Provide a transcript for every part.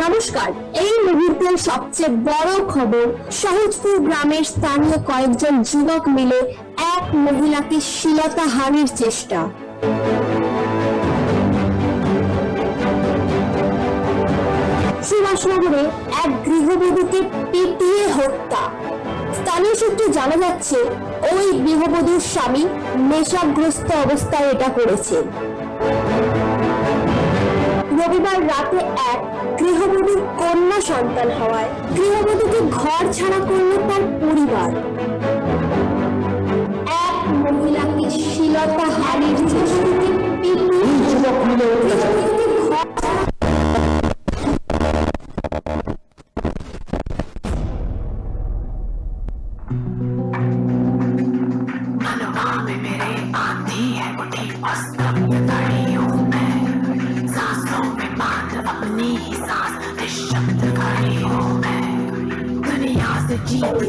নমস্কার। এই মুহূর্তের সবচেয়ে বড় খবর, সহজপুর গ্রামের স্থানীয় কয়েকজন যুবক মিলে এক মহিলাকে শ্লীলতাহানির চেষ্টা। সুভাষনগরে এক গৃহবধূকে পিটিয়ে হত্যা। স্থানীয় সূত্রে জানা যাচ্ছে, ওই গৃহবধূর স্বামী নেশাগ্রস্ত অবস্থায় এটা করেছেন। রবিবার রাতে এক গৃহবধূর কন্যা সন্তান হওয়ায় গৃহবধূকে ঘর ছাড়া করল তার পরিবার। এক মহিলাকে শ্লীলতাহানির চেষ্টাকে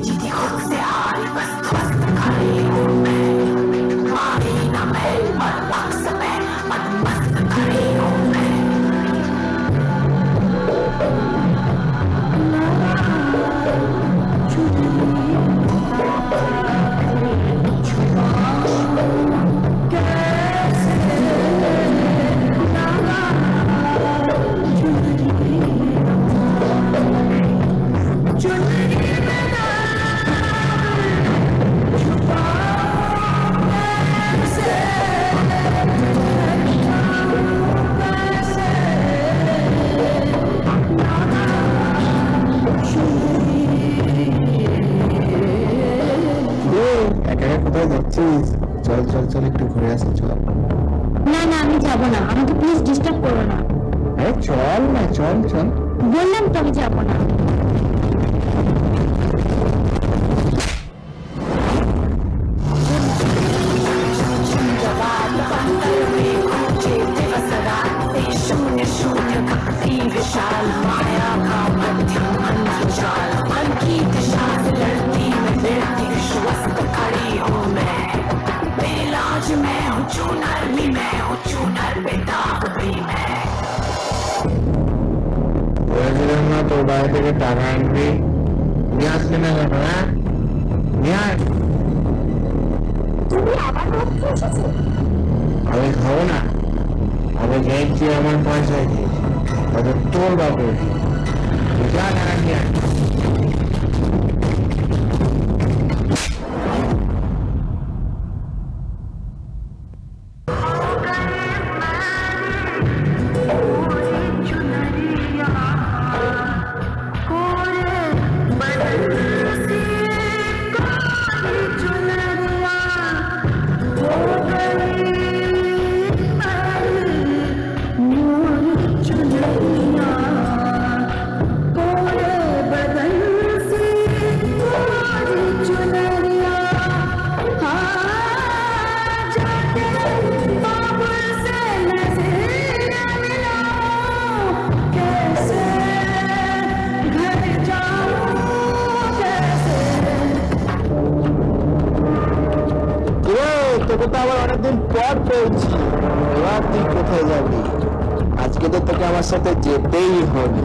जीती खुद से हारी बस ध्वस्त खड़ी हूँ मैं, मारी ना मैं और लक्ष्य में मदमस्त खड़ी हूँ मैं। চল চল চল একটু ঘুরে আসি, চল। না না, আমি যাবো না, আমাকে প্লিজ ডিস্টার্ব করো না। আরে চল না, চল চল, বললাম তো আমি যাবো না। তোর বাড়ি থেকে টাকা আনবি, নিয়ে আসলি না কেন? হ্যাঁ, নিয়ে আয়। আমি খাবো না, আমি খেয়েছি আমার পয়সা দিয়ে, তোর বাবু যা টাকা নিয়ে আয়। তোকে তো আবার অনেকদিন পর পেয়েছি, এবার তুই কোথায় যাবি? আজকে তো তোকে আমার সাথে যেতেই হবে।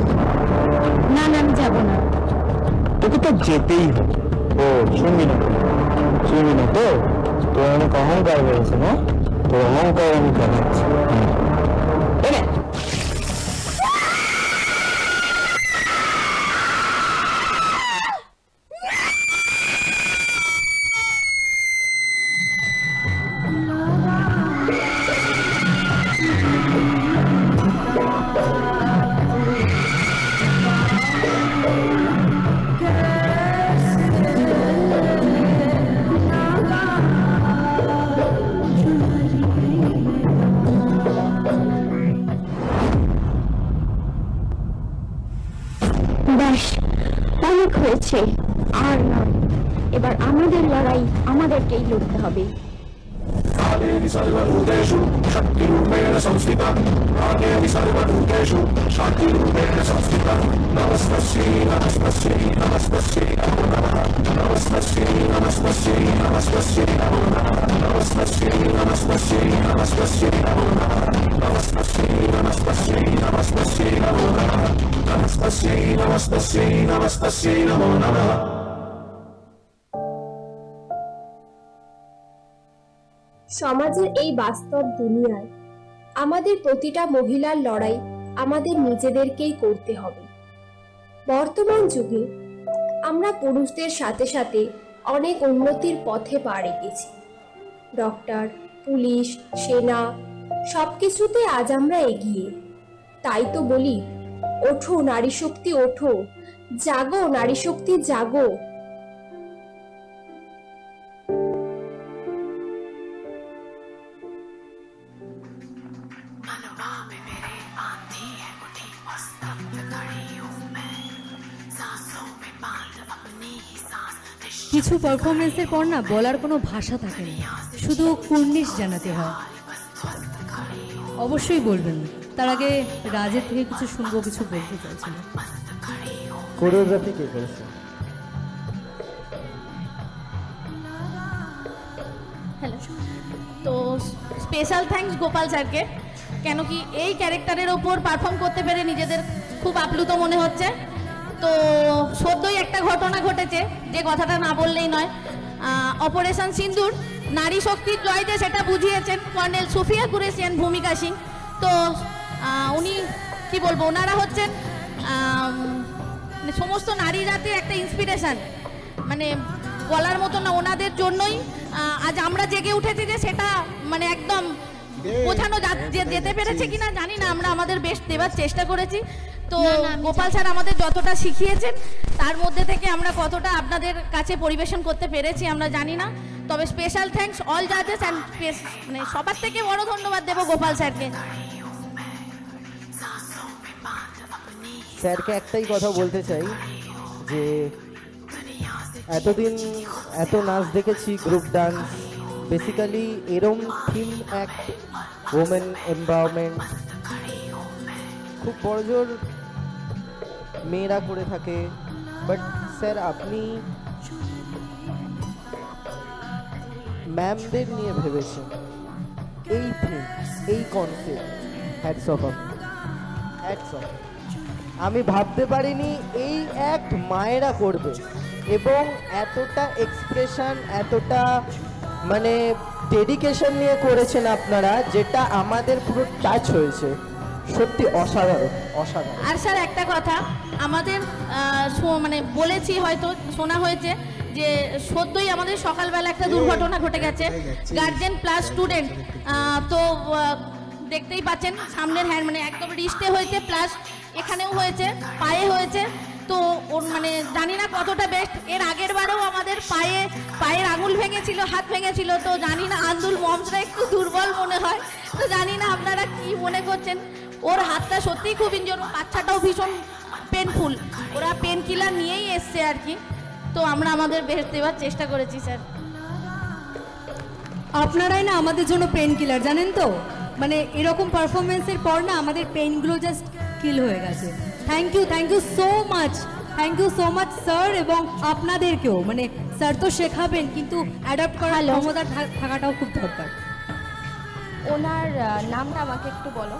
না না, আমি যাবো না। তোকে তো যেতেই হবে। ও শুনবি না, শুনবি না তো? তোর অনেক অহংকার বেড়েছে না? তোর অহংকার আমি জানাচ্ছি। ব্যাস, অনেক হয়েছে, আর নয়। এবার আমাদের লড়াই আমাদেরকেই লড়তে হবে। सर्वभूतेषु शक्तिरूपेण संस्थिता राधेऽपि सर्वभूतेषु शान्तिरूपेण संस्थिता नमस्तस्यै नमस्तस्यै नमस्तस्यै नमो नमः नमस्तस्यै नमस्तस्यै नमस्तस्यै नमो नमः नमस्तस्यै नमस्तस्यै नमस्तस्यै नमो नमः नमस्तस्यै नमस्तस्यै नमस्तस्यै नमो नमः Namaste, namaste, namo namaha. সমাজের এই বাস্তব দুনিয়ায় আমাদের প্রতিটা মহিলার লড়াই আমাদের নিজেদেরকেই করতে হবে। বর্তমান যুগে আমরা পুরুষদের সাথে সাথে অনেক উন্নতির পথে পা রেখেছি। ডক্টর, পুলিশ, সেনা সবকিছুতে আজ আমরা এগিয়ে। তাই তো বলি, ওঠো নারী শক্তি ওঠো, জাগো নারী শক্তি জাগো। मनवा में मेरे आंधी है उठी मस्तक पे खड़ी हूँ मैं सांसों में बांध अपनी ही सांस কিছু পারফরমেন্সের পর না বলার কোনো ভাষা থাকে না, শুধু কুর্নিশ জানাতে হয়। অবশ্যই বলবেন, তার আগে রাজের থেকে কিছু শুনবো, কিছু বলতে চাইছিলাম। কোরিওগ্রাফি কে করেছে? হ্যালো, তো স্পেশাল থ্যাঙ্কস গোপাল স্যারকে, কেন কি এই ক্যারেক্টারের ওপর পারফর্ম করতে পেরে নিজেদের খুব আপ্লুত মনে হচ্ছে। তো সদ্যই একটা ঘটনা ঘটেছে, যে কথাটা না বললেই নয়। অপারেশন সিন্দুর নারী শক্তির জয় যে সেটা বুঝিয়েছেন কর্নেল সুফিয়া কুরেশিয়ান ভূমিকা সিং। তো উনি কি বলবো, ওনারা হচ্ছেন মানে সমস্ত নারী জাতির একটা ইন্সপিরেশন, মানে বলার মতো না। ওনাদের জন্যই আজ আমরা জেগে উঠেছি, যে সেটা মানে একদম বোঝানো যেতে পেরেছে কিনা জানি না। আমরা আমাদের বেস্ট দেওয়ার চেষ্টা করেছি। তো গোপাল স্যার আমাদের যতটা শিখিয়েছেন তার মধ্যে থেকে আমরা কতটা আপনাদের কাছে পরিবেশন করতে পেরেছি আমরা জানি না। তবে স্পেশাল থ্যাঙ্কস অল জাজেস অ্যান্ড মানে সবার থেকে বড় ধন্যবাদ দেবো গোপাল স্যারকে। স্যারকে একটাই কথা বলতে চাই, যে এতদিন এত নাচ দেখেছি, গ্রুপ ডান্স, বেসিক্যালি এরম থিম অ্যাক্ট, ওমেন এমপাওয়ারমেন্ট খুব বড়জোর মেয়েরা করে থাকে। বাট স্যার আপনি ম্যামদের নিয়ে ভেবেছেন এই থিম, এই concept, hats off, hats off. আমি ভাবতে পারিনি এই অ্যাক্ট মায়েরা করবে, এবং এতটা এক্সপ্রেশন, এতটা মানে ডেডিকেশন নিয়ে করেছেন আপনারা, যেটা আমাদের পুরো টাচ হয়েছে। সত্যি অসাধারণ, অসাধারণ। আর স্যার একটা কথা আমাদের মানে বলেছি, হয়তো শোনা হয়েছে যে সদ্যই আমাদের সকালবেলা একটা দুর্ঘটনা ঘটে গেছে, গার্জেন প্লাস স্টুডেন্ট। তো দেখতেই পাচ্ছেন সামনের হ্যান্ড মানে একদম রিস্টে হয়েছে, প্লাস এখানেও হয়েছে, পায়ে হয়েছে। তো ওর মানে জানি না কতটা বেস্ট। এর আগের বারেও আমাদের পায়ের আঙুল ভেঙেছিল, হাত ভেঙেছিল। তো জানি না আন্দুল মমসরা একটু দুর্বল মনে হয়, তো জানি না আপনারা কি মনে করছেন। ওর হাতটা সত্যিই খুব ইনজোর, বাচ্চাটাও ভীষণ পেনফুল। ওরা পেন কিলার নিয়েই এসছে আর কি। তো আমরা আমাদের বেস্ট দেওয়ার চেষ্টা করেছি স্যার। আপনারাই না আমাদের জন্য পেন কিলার, জানেন তো। মানে এরকম পারফরমেন্সের পর না আমাদের পেনগুলো জাস্ট কিল হয়ে গেছে। Thank you so much, thank you so much sir. এবং আপনাদেরকেও, মানে স্যার তো শেখাবেন, কিন্তু অ্যাডাপ্ট করার ক্ষমতা থাকাটাও খুব দরকার। ওনার নামটা আমাকে একটু বলো।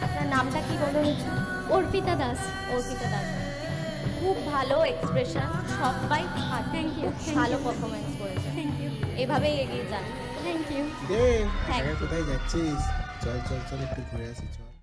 আপনার নামটা কি বলো? অর্পিতা দাস। অর্পিতা দাস, খুব ভালো এক্সপ্রেশন, সবাই থ্যাংক ইউ, ভালো পারফরমেন্স করেছে। থ্যাংক ইউ, এভাবেই এগিয়ে যান। Thank you. কোথায় যাচ্ছিস? চল চল চল, একটু ঘুরে আসি, চল।